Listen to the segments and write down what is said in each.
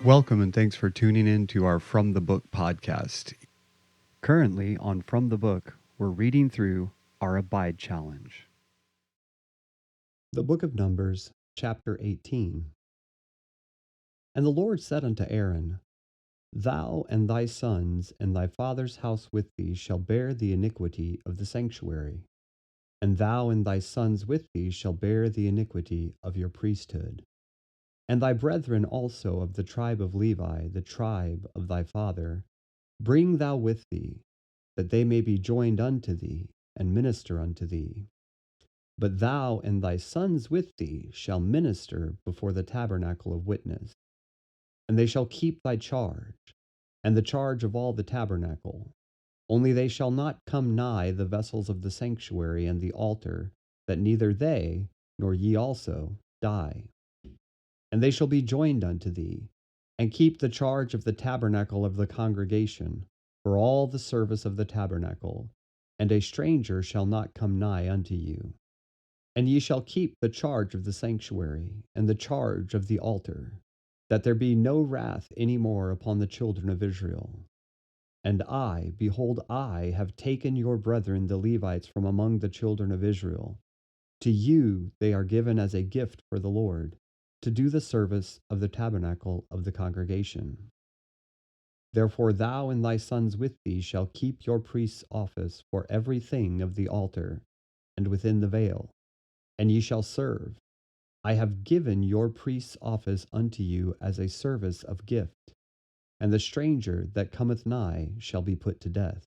Welcome and thanks for tuning in to our From the Book podcast. Currently on From the Book, we're reading through our Abide Challenge. The Book of Numbers, chapter 18. And the Lord said unto Aaron, Thou and thy sons and thy father's house with thee shall bear the iniquity of the sanctuary, and thou and thy sons with thee shall bear the iniquity of your priesthood. And thy brethren also of the tribe of Levi, the tribe of thy father, bring thou with thee, that they may be joined unto thee, and minister unto thee. But thou and thy sons with thee shall minister before the tabernacle of witness. And they shall keep thy charge, and the charge of all the tabernacle. Only they shall not come nigh the vessels of the sanctuary and the altar, that neither they, nor ye also, die. And they shall be joined unto thee, and keep the charge of the tabernacle of the congregation, for all the service of the tabernacle, and a stranger shall not come nigh unto you. And ye shall keep the charge of the sanctuary, and the charge of the altar, that there be no wrath any more upon the children of Israel. And I, behold, I have taken your brethren the Levites from among the children of Israel. To you they are given as a gift for the Lord, to do the service of the tabernacle of the congregation. Therefore thou and thy sons with thee shall keep your priest's office for every thing of the altar, and within the veil, and ye shall serve. I have given your priest's office unto you as a service of gift, and the stranger that cometh nigh shall be put to death.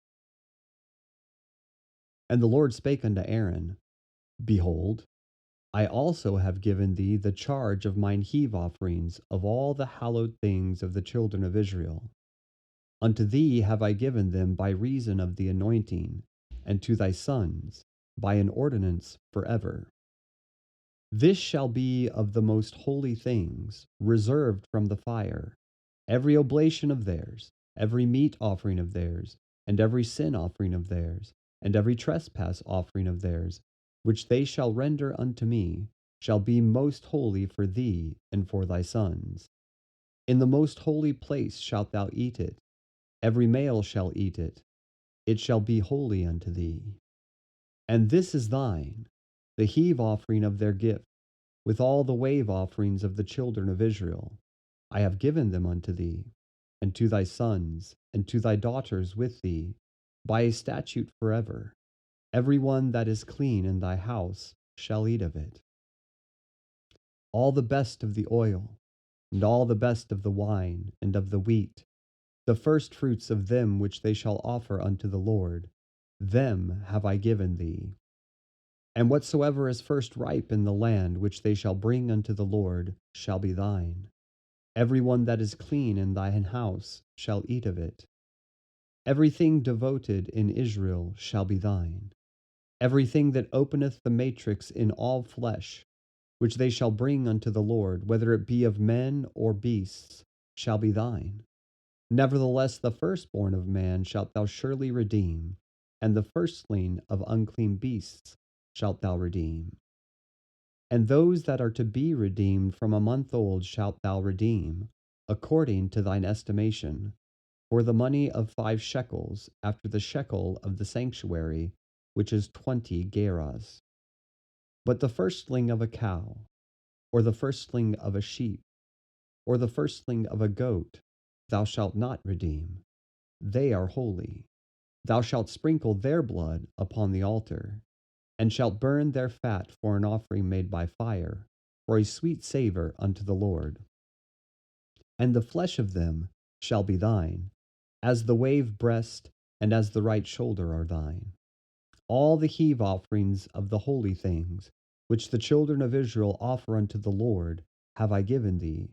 And the Lord spake unto Aaron, Behold, I also have given thee the charge of mine heave offerings of all the hallowed things of the children of Israel. Unto thee have I given them by reason of the anointing, and to thy sons by an ordinance forever. This shall be of the most holy things, reserved from the fire, every oblation of theirs, every meat offering of theirs, and every sin offering of theirs, and every trespass offering of theirs, which they shall render unto me, shall be most holy for thee and for thy sons. In the most holy place shalt thou eat it, every male shall eat it, it shall be holy unto thee. And this is thine, the heave offering of their gift, with all the wave offerings of the children of Israel. I have given them unto thee, and to thy sons, and to thy daughters with thee, by a statute forever. Every one that is clean in thy house shall eat of it. All the best of the oil, and all the best of the wine, and of the wheat, the firstfruits of them which they shall offer unto the Lord, them have I given thee. And whatsoever is first ripe in the land which they shall bring unto the Lord shall be thine. Every one that is clean in thine house shall eat of it. Everything devoted in Israel shall be thine. Everything that openeth the matrix in all flesh, which they shall bring unto the Lord, whether it be of men or beasts, shall be thine. Nevertheless, the firstborn of man shalt thou surely redeem, and the firstling of unclean beasts shalt thou redeem. And those that are to be redeemed from a month old shalt thou redeem, according to thine estimation, for the money of 5 shekels, after the shekel of the sanctuary, which is 20 gerahs. But the firstling of a cow, or the firstling of a sheep, or the firstling of a goat, thou shalt not redeem. They are holy. Thou shalt sprinkle their blood upon the altar, and shalt burn their fat for an offering made by fire, for a sweet savor unto the Lord. And the flesh of them shall be thine, as the wave breast and as the right shoulder are thine. All the heave offerings of the holy things, which the children of Israel offer unto the Lord, have I given thee,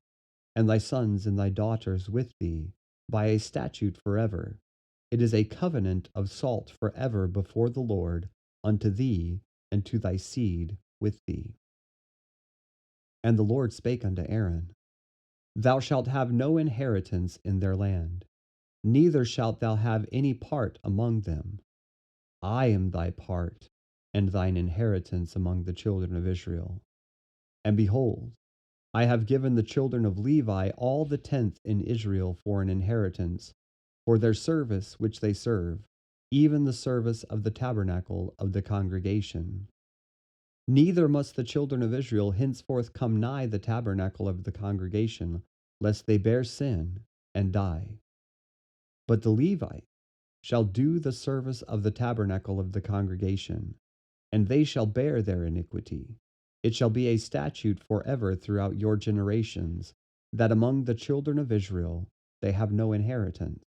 and thy sons and thy daughters with thee, by a statute forever. It is a covenant of salt forever before the Lord, unto thee and to thy seed with thee. And the Lord spake unto Aaron, Thou shalt have no inheritance in their land, neither shalt thou have any part among them. I am thy part and thine inheritance among the children of Israel. And behold, I have given the children of Levi all the tenth in Israel for an inheritance, for their service which they serve, even the service of the tabernacle of the congregation. Neither must the children of Israel henceforth come nigh the tabernacle of the congregation, lest they bear sin and die. But the Levite shall do the service of the tabernacle of the congregation, and they shall bear their iniquity. It shall be a statute forever throughout your generations, that among the children of Israel they have no inheritance.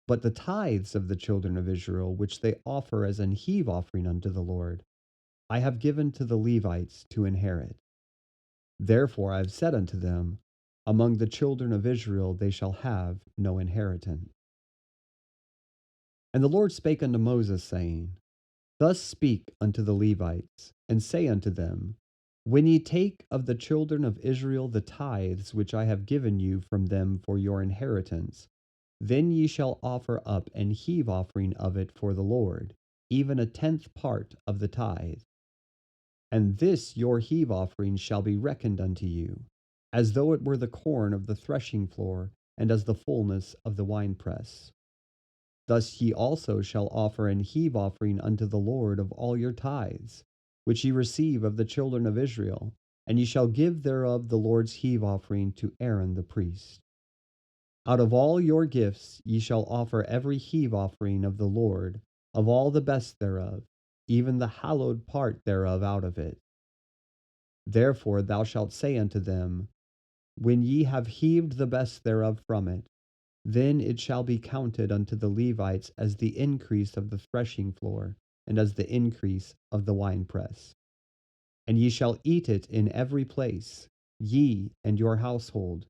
But the tithes of the children of Israel, which they offer as an heave offering unto the Lord, I have given to the Levites to inherit. Therefore I have said unto them, among the children of Israel they shall have no inheritance. And the Lord spake unto Moses, saying, Thus speak unto the Levites, and say unto them, When ye take of the children of Israel the tithes which I have given you from them for your inheritance, then ye shall offer up an heave offering of it for the Lord, even a tenth part of the tithe. And this your heave offering shall be reckoned unto you, as though it were the corn of the threshing floor, and as the fullness of the winepress. Thus ye also shall offer an heave offering unto the Lord of all your tithes, which ye receive of the children of Israel, and ye shall give thereof the Lord's heave offering to Aaron the priest. Out of all your gifts ye shall offer every heave offering of the Lord, of all the best thereof, even the hallowed part thereof out of it. Therefore thou shalt say unto them, When ye have heaved the best thereof from it, then it shall be counted unto the Levites as the increase of the threshing floor, and as the increase of the winepress. And ye shall eat it in every place, ye and your household,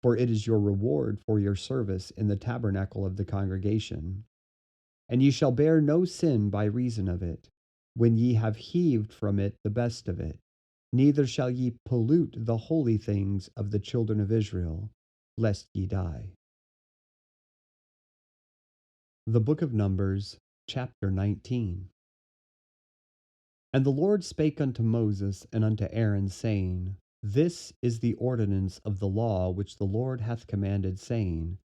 for it is your reward for your service in the tabernacle of the congregation. And ye shall bear no sin by reason of it, when ye have heaved from it the best of it. Neither shall ye pollute the holy things of the children of Israel, lest ye die. The Book of Numbers, chapter 19. And the Lord spake unto Moses and unto Aaron, saying, This is the ordinance of the law which the Lord hath commanded, saying,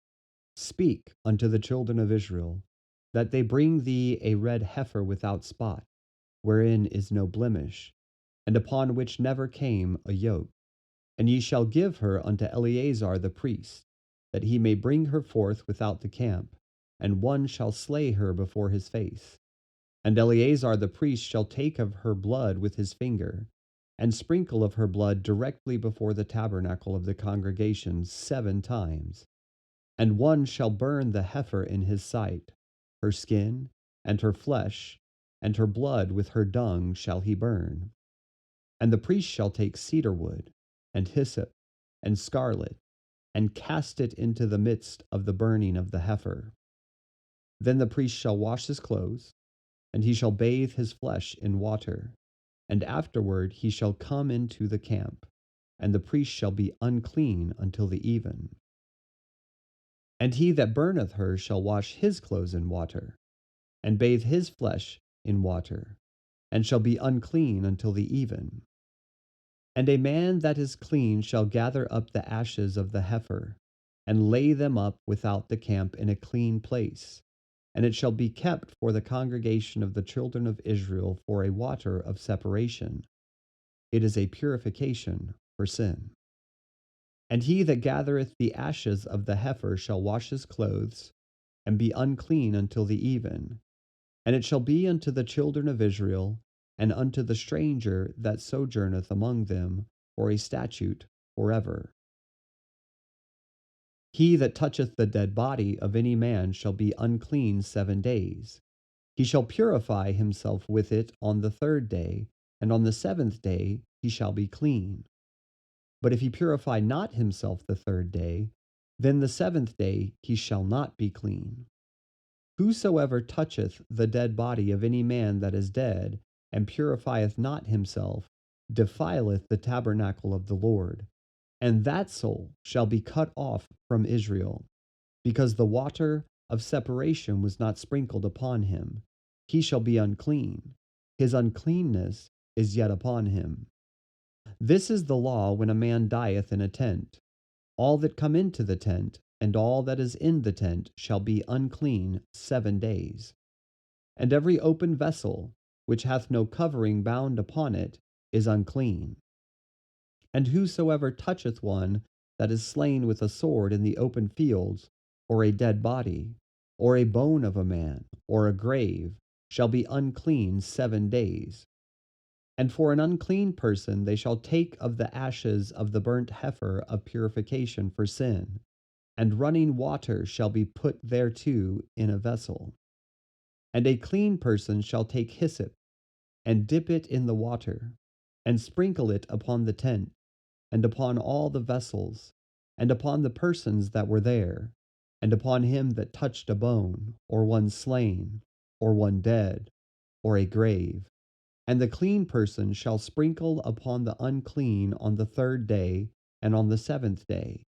Speak unto the children of Israel, that they bring thee a red heifer without spot, wherein is no blemish, and upon which never came a yoke. And ye shall give her unto Eleazar the priest, that he may bring her forth without the camp, and one shall slay her before his face. And Eleazar the priest shall take of her blood with his finger, and sprinkle of her blood directly before the tabernacle of the congregation 7 times. And one shall burn the heifer in his sight, her skin, and her flesh, and her blood with her dung shall he burn. And the priest shall take cedar wood, and hyssop, and scarlet, and cast it into the midst of the burning of the heifer. Then the priest shall wash his clothes, and he shall bathe his flesh in water, and afterward he shall come into the camp, and the priest shall be unclean until the even. And he that burneth her shall wash his clothes in water, and bathe his flesh in water, and shall be unclean until the even. And a man that is clean shall gather up the ashes of the heifer, and lay them up without the camp in a clean place, and it shall be kept for the congregation of the children of Israel for a water of separation. It is a purification for sin. And he that gathereth the ashes of the heifer shall wash his clothes, and be unclean until the even. And it shall be unto the children of Israel, and unto the stranger that sojourneth among them, for a statute forever. He that toucheth the dead body of any man shall be unclean 7 days. He shall purify himself with it on the 3rd day, and on the 7th day he shall be clean. But if he purify not himself the 3rd day, then the 7th day he shall not be clean. Whosoever toucheth the dead body of any man that is dead, and purifieth not himself, defileth the tabernacle of the Lord, and that soul shall be cut off from Israel, because the water of separation was not sprinkled upon him. He shall be unclean. His uncleanness is yet upon him. This is the law when a man dieth in a tent. All that come into the tent, and all that is in the tent, shall be unclean 7 days. And every open vessel, which hath no covering bound upon it, is unclean. And whosoever toucheth one that is slain with a sword in the open fields, or a dead body, or a bone of a man, or a grave, shall be unclean 7 days. And for an unclean person they shall take of the ashes of the burnt heifer of purification for sin, and running water shall be put thereto in a vessel. And a clean person shall take hyssop, and dip it in the water, and sprinkle it upon the tent, and upon all the vessels, and upon the persons that were there, and upon him that touched a bone, or one slain, or one dead, or a grave. And the clean person shall sprinkle upon the unclean on the 3rd day, and on the 7th day.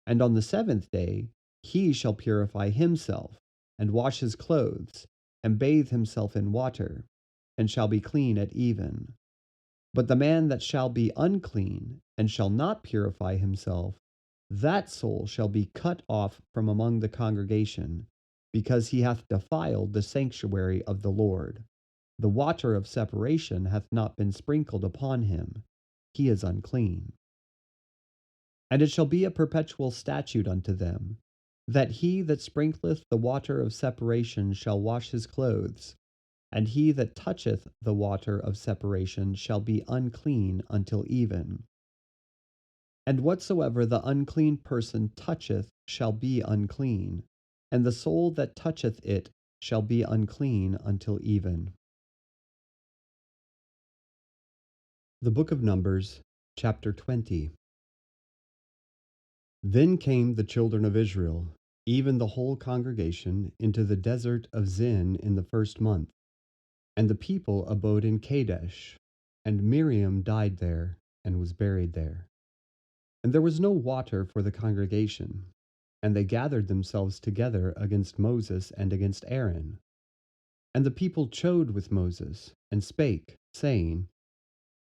And on the 7th day he shall purify himself, and wash his clothes, and bathe himself in water, and shall be clean at even. But the man that shall be unclean, and shall not purify himself, that soul shall be cut off from among the congregation, because he hath defiled the sanctuary of the Lord. The water of separation hath not been sprinkled upon him. He is unclean. And it shall be a perpetual statute unto them, that he that sprinkleth the water of separation shall wash his clothes, and he that toucheth the water of separation shall be unclean until even. And whatsoever the unclean person toucheth shall be unclean, and the soul that toucheth it shall be unclean until even. The Book of Numbers, chapter 20. Then came the children of Israel, even the whole congregation, into the desert of Zin in the 1st month. And the people abode in Kadesh, and Miriam died there, and was buried there. And there was no water for the congregation, and they gathered themselves together against Moses and against Aaron. And the people chode with Moses, and spake, saying,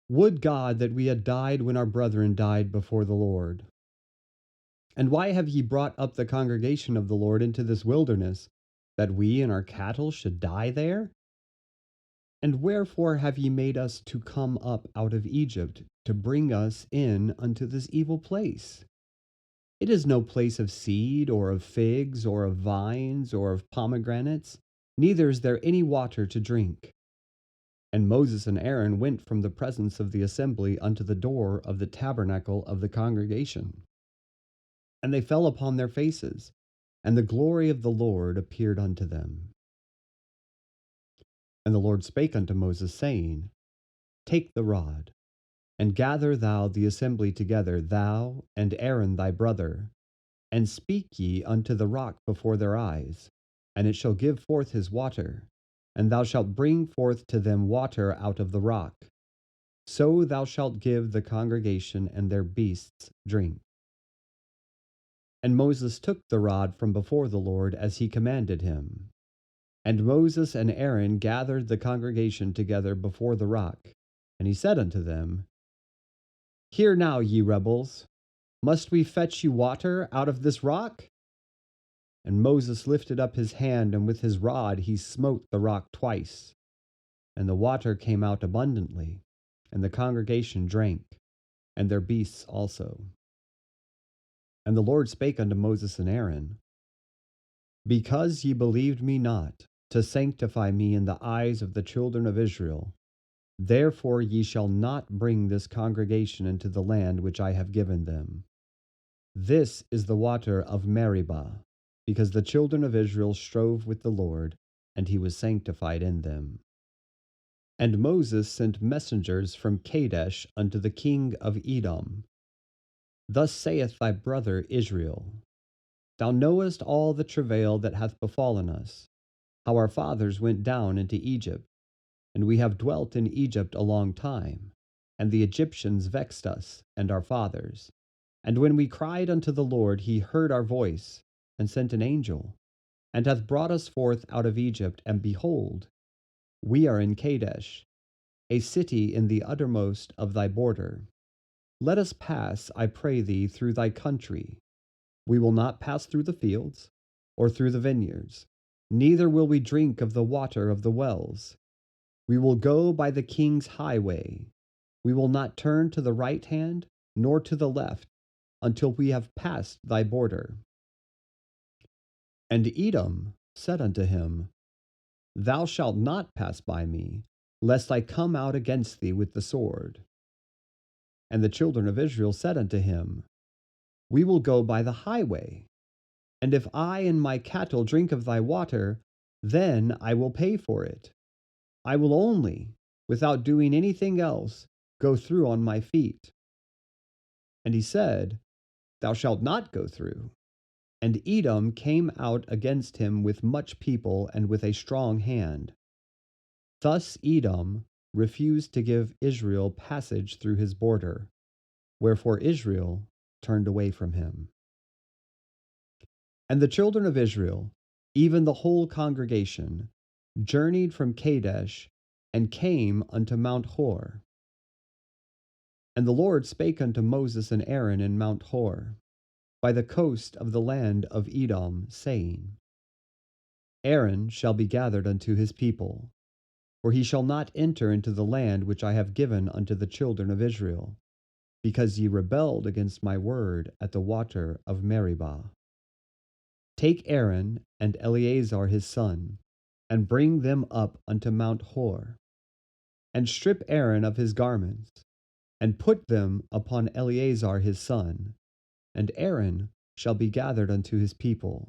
Would God that we had died when our brethren died before the Lord. And why have ye brought up the congregation of the Lord into this wilderness, that we and our cattle should die there? And wherefore have ye made us to come up out of Egypt, to bring us in unto this evil place? It is no place of seed, or of figs, or of vines, or of pomegranates, neither is there any water to drink. And Moses and Aaron went from the presence of the assembly unto the door of the tabernacle of the congregation. And they fell upon their faces, and the glory of the Lord appeared unto them. And the Lord spake unto Moses, saying, Take the rod, and gather thou the assembly together, thou and Aaron thy brother, and speak ye unto the rock before their eyes, and it shall give forth his water, and thou shalt bring forth to them water out of the rock. So thou shalt give the congregation and their beasts drink. And Moses took the rod from before the Lord as he commanded him. And Moses and Aaron gathered the congregation together before the rock. And he said unto them, Hear now, ye rebels, must we fetch you water out of this rock? And Moses lifted up his hand, and with his rod he smote the rock twice. And the water came out abundantly, and the congregation drank, and their beasts also. And the Lord spake unto Moses and Aaron, Because ye believed me not, to sanctify me in the eyes of the children of Israel, therefore ye shall not bring this congregation into the land which I have given them. This is the water of Meribah, because the children of Israel strove with the Lord, and he was sanctified in them. And Moses sent messengers from Kadesh unto the king of Edom. Thus saith thy brother Israel, Thou knowest all the travail that hath befallen us, how our fathers went down into Egypt, and we have dwelt in Egypt a long time, and the Egyptians vexed us and our fathers. And when we cried unto the Lord, he heard our voice, and sent an angel, and hath brought us forth out of Egypt, and behold, we are in Kadesh, a city in the uttermost of thy border. Let us pass, I pray thee, through thy country. We will not pass through the fields, or through the vineyards, neither will we drink of the water of the wells. We will go by the king's highway. We will not turn to the right hand, nor to the left, until we have passed thy border. And Edom said unto him, Thou shalt not pass by me, lest I come out against thee with the sword. And the children of Israel said unto him, We will go by the highway, and if I and my cattle drink of thy water, then I will pay for it. I will only, without doing anything else, go through on my feet. And he said, Thou shalt not go through. And Edom came out against him with much people and with a strong hand. Thus Edom refused to give Israel passage through his border, wherefore Israel turned away from him. And the children of Israel, even the whole congregation, journeyed from Kadesh and came unto Mount Hor. And the Lord spake unto Moses and Aaron in Mount Hor, by the coast of the land of Edom, saying, Aaron shall be gathered unto his people, for he shall not enter into the land which I have given unto the children of Israel, because ye rebelled against my word at the water of Meribah. Take Aaron and Eleazar his son, and bring them up unto Mount Hor, and strip Aaron of his garments, and put them upon Eleazar his son, and Aaron shall be gathered unto his people,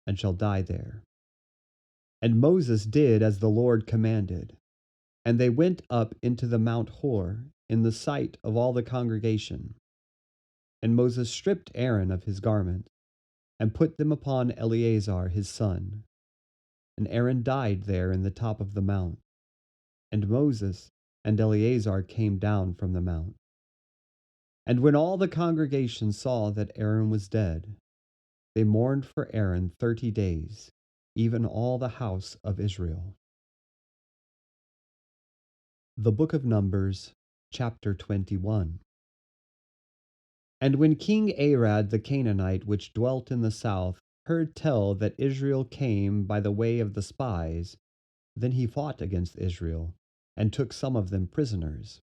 and shall die there. And Moses did as the Lord commanded, and they went up into the Mount Hor in the sight of all the congregation. And Moses stripped Aaron of his garments, and put them upon Eleazar his son. And Aaron died there in the top of the mount. And Moses and Eleazar came down from the mount. And when all the congregation saw that Aaron was dead, they mourned for Aaron 30 days, even all the house of Israel. The Book of Numbers, chapter 21. And when King Arad the Canaanite, which dwelt in the south, heard tell that Israel came by the way of the spies, then he fought against Israel, and took some of them prisoners.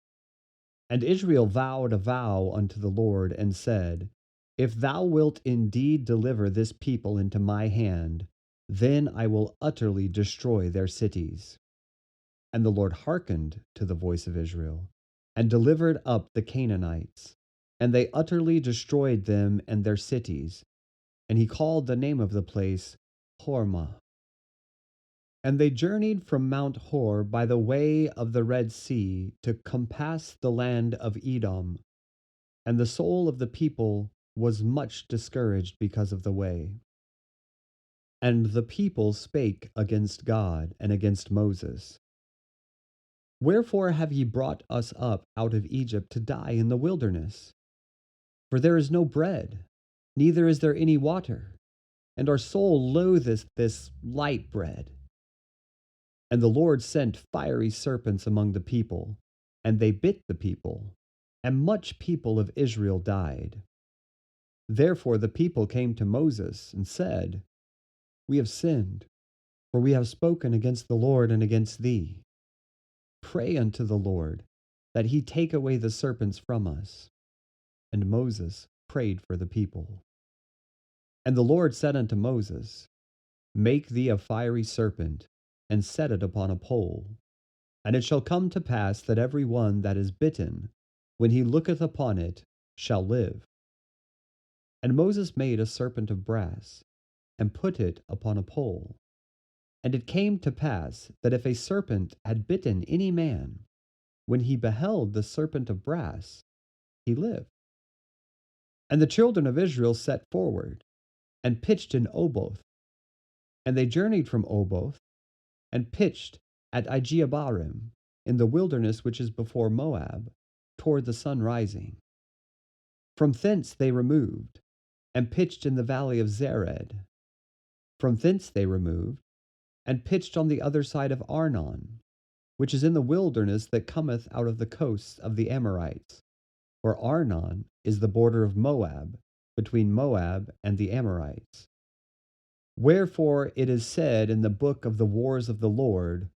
And Israel vowed a vow unto the Lord, and said, If thou wilt indeed deliver this people into my hand, then I will utterly destroy their cities. And the Lord hearkened to the voice of Israel, and delivered up the Canaanites, and they utterly destroyed them and their cities. And he called the name of the place Hormah. And they journeyed from Mount Hor by the way of the Red Sea to compass the land of Edom. And the soul of the people was much discouraged because of the way. And the people spake against God and against Moses. Wherefore have ye brought us up out of Egypt to die in the wilderness? For there is no bread, neither is there any water, and our soul loatheth this light bread. And the Lord sent fiery serpents among the people, and they bit the people, and much people of Israel died. Therefore the people came to Moses and said, We have sinned, for we have spoken against the Lord and against thee. Pray unto the Lord, that he take away the serpents from us. And Moses prayed for the people. And the Lord said unto Moses, Make thee a fiery serpent, and set it upon a pole. And it shall come to pass that every one that is bitten, when he looketh upon it, shall live. And Moses made a serpent of brass, and put it upon a pole. And it came to pass that if a serpent had bitten any man, when he beheld the serpent of brass, he lived. And the children of Israel set forward, and pitched in Oboth. And they journeyed from Oboth, and pitched at Ijeabarim, in the wilderness which is before Moab, toward the sun rising. From thence they removed, and pitched in the valley of Zered. From thence they removed, and pitched on the other side of Arnon, which is in the wilderness that cometh out of the coasts of the Amorites. For Arnon is the border of Moab, between Moab and the Amorites. Wherefore it is said in the book of the wars of the Lord,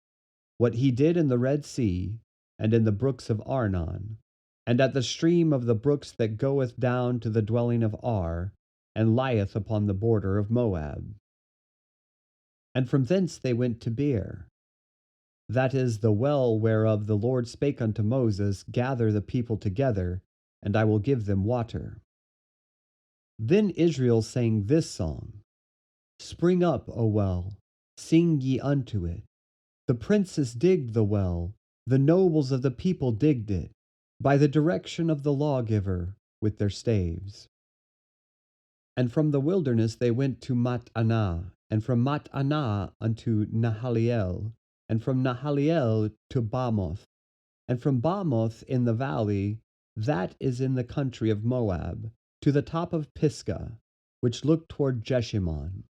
what he did in the Red Sea, and in the brooks of Arnon, and at the stream of the brooks that goeth down to the dwelling of Ar, and lieth upon the border of Moab. And from thence they went to Beer, that is the well whereof the Lord spake unto Moses, Gather the people together, and I will give them water. Then Israel sang this song: Spring up, O well, sing ye unto it. The princes digged the well, the nobles of the people digged it, by the direction of the lawgiver with their staves. And from the wilderness they went to Mattanah, and from Mattanah unto Nahaliel, and from Nahaliel to Bamoth, and from Bamoth in the valley, that is in the country of Moab, to the top of Pisgah, which looked toward Jeshimon.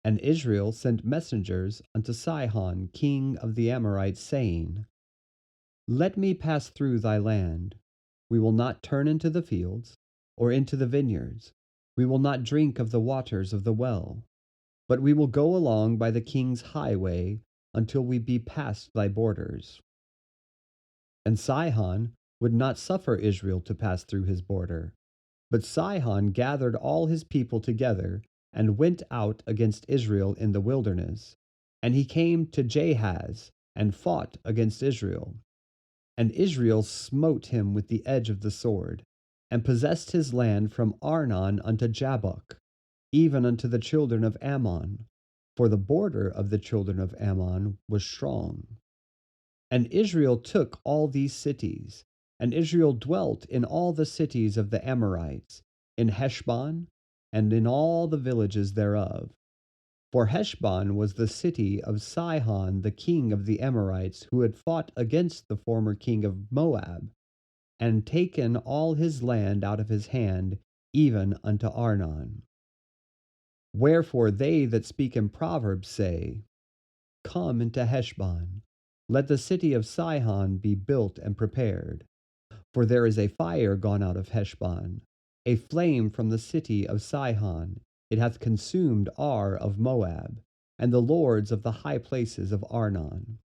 And Israel sent messengers unto Sihon, king of the Amorites, saying, Let me pass through thy land. We will not turn into the fields, or into the vineyards. We will not drink of the waters of the well, but we will go along by the king's highway until we be past thy borders. And Sihon would not suffer Israel to pass through his border. But Sihon gathered all his people together, and went out against Israel in the wilderness. And he came to Jahaz, and fought against Israel. And Israel smote him with the edge of the sword, and possessed his land from Arnon unto Jabbok, even unto the children of Ammon, for the border of the children of Ammon was strong. And Israel took all these cities, and Israel dwelt in all the cities of the Amorites, in Heshbon, and in all the villages thereof. For Heshbon was the city of Sihon the king of the Amorites, who had fought against the former king of Moab, and taken all his land out of his hand, even unto Arnon. Wherefore they that speak in Proverbs say, Come into Heshbon, let the city of Sihon be built and prepared. For there is a fire gone out of Heshbon, a flame from the city of Sihon. It hath consumed Ar of Moab, and the lords of the high places of Arnon.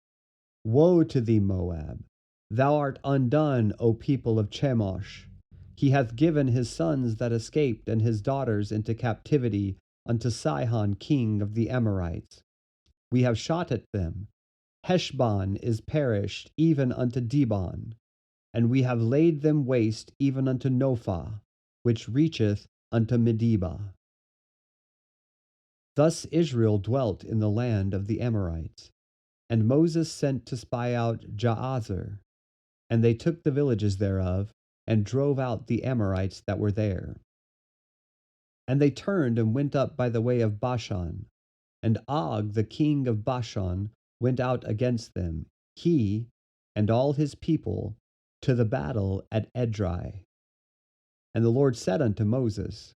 Woe to thee, Moab! Thou art undone, O people of Chemosh! He hath given his sons that escaped and his daughters into captivity unto Sihon king of the Amorites. We have shot at them. Heshbon is perished even unto Dibon, and we have laid them waste even unto Nophah, which reacheth unto Medeba. Thus Israel dwelt in the land of the Amorites, and Moses sent to spy out Jahazer, and they took the villages thereof, and drove out the Amorites that were there. And they turned and went up by the way of Bashan, and Og the king of Bashan went out against them, he and all his people, to the battle at Edrei. And the Lord said unto Moses,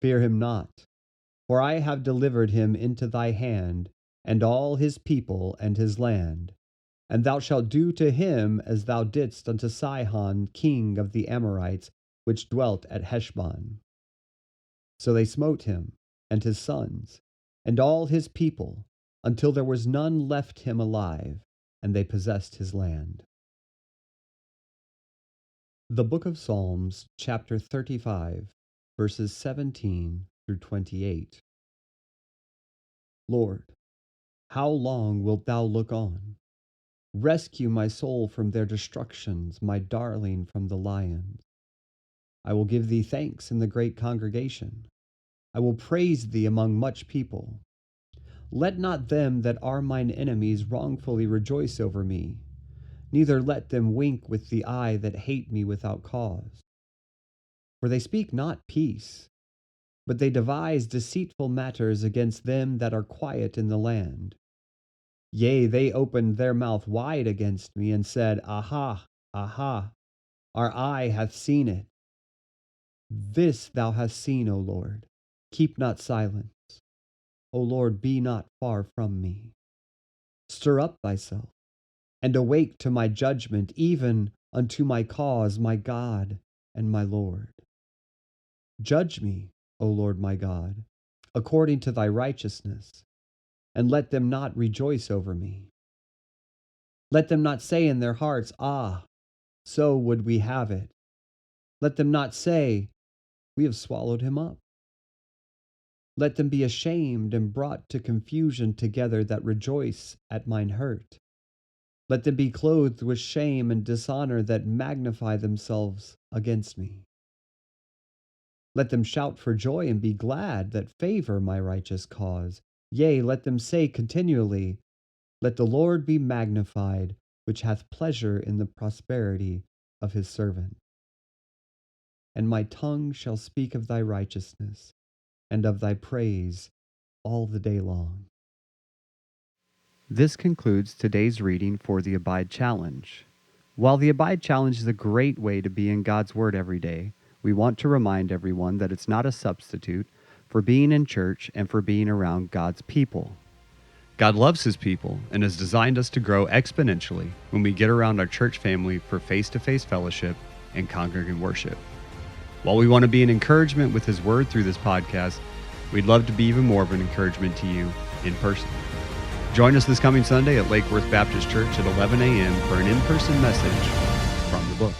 Fear him not, for I have delivered him into thy hand, and all his people and his land. And thou shalt do to him as thou didst unto Sihon king of the Amorites, which dwelt at Heshbon. So they smote him, and his sons, and all his people, until there was none left him alive, and they possessed his land. The Book of Psalms, chapter 35, verses 17 through 28. Lord, how long wilt thou look on? Rescue my soul from their destructions, my darling from the lions. I will give thee thanks in the great congregation. I will praise thee among much people. Let not them that are mine enemies wrongfully rejoice over me, neither let them wink with the eye that hate me without cause. For they speak not peace, but they devise deceitful matters against them that are quiet in the land. Yea, they opened their mouth wide against me, and said, Aha, aha, our eye hath seen it. This thou hast seen, O Lord. Keep not silence. O Lord, be not far from me. Stir up thyself, and awake to my judgment, even unto my cause, my God and my Lord. Judge me, O Lord my God, according to thy righteousness, and let them not rejoice over me. Let them not say in their hearts, Ah, so would we have it. Let them not say, We have swallowed him up. Let them be ashamed and brought to confusion together that rejoice at mine hurt. Let them be clothed with shame and dishonor that magnify themselves against me. Let them shout for joy and be glad that favor my righteous cause. Yea, let them say continually, Let the Lord be magnified, which hath pleasure in the prosperity of his servant. And my tongue shall speak of thy righteousness and of thy praise all the day long. This concludes today's reading for the Abide Challenge. While the Abide Challenge is a great way to be in God's Word every day, we want to remind everyone that it's not a substitute for being in church and for being around God's people. God loves His people and has designed us to grow exponentially when we get around our church family for face-to-face fellowship and congregant worship. While we want to be an encouragement with His Word through this podcast, we'd love to be even more of an encouragement to you in person. Join us this coming Sunday at Lake Worth Baptist Church at 11 a.m. for an in-person message from the book.